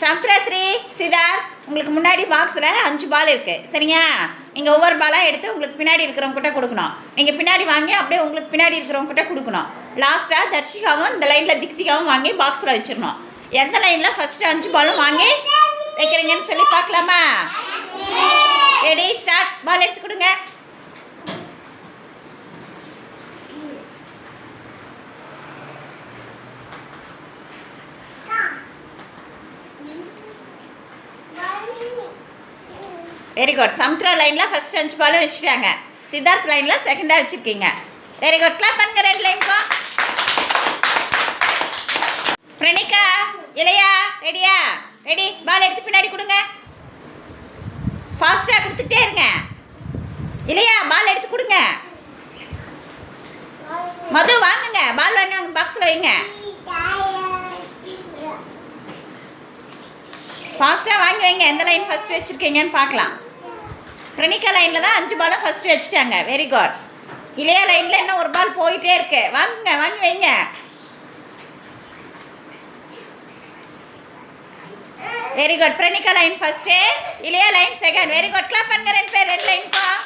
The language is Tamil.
சமுத்திரஸ்ரீ, சித்தார்த், உங்களுக்கு முன்னாடி பாக்ஸில் 5 பால் இருக்குது. சரியா? நீங்கள் ஒவ்வொரு பாலாக எடுத்து உங்களுக்கு பின்னாடி இருக்கிறவங்ககிட்ட கொடுக்கணும். நீங்கள் பின்னாடி வாங்கி அப்படியே உங்களுக்கு பின்னாடி இருக்கிறவங்ககிட்ட கொடுக்கணும். லாஸ்ட்டாக தர்ஷிகாவும் இந்த லைனில் திக்ஷிகாவும் வாங்கி பாக்ஸில் வச்சிடணும். எந்த லைனில் ஃபஸ்ட்டு 5 பாலும் வாங்கி வைக்கிறீங்கன்னு சொல்லி பார்க்கலாமா? Ready, start. பால் எடுத்து கொடுங்க. Very good. சமுத்திரா லைனில் ஃபஸ்ட் 5 பாலும் வச்சுட்டாங்க. சித்தார்த் லைனில் செகண்டாக வச்சுருக்கீங்க. Very good. கிளாப் பண்ணுங்க 2 லைனுக்கும். பிரணிகா, இளையா, ரெடியா? ரெடி. பால் எடுத்து பின்னாடி கொடுங்க. ஃபாஸ்ட்டாக கொடுத்துட்டே இருங்க. இளையா, பால் எடுத்து கொடுங்க. மது வாங்குங்க. பால் வாங்க, அங்கே பாக்ஸில் வைங்க. ஃபாஸ்ட்டாக வாங்கி வைங்க. எந்த லைன் ஃபஸ்ட்டு வச்சுருக்கீங்கன்னு பார்க்கலாம். பிரணிகா லைனில் தான் 5 பாலும் ஃபஸ்ட்டு வச்சுட்டாங்க. Very good. இளையா லைனில் இன்னும் ஒரு பால் போயிட்டே இருக்கு. வாங்குங்க, வாங்கி வைங்க. Very good. Pranika line first, Ilaiya line second. Very good. Clap பண்ணுங்க 2 பேர் 2 லைனுக்கும்.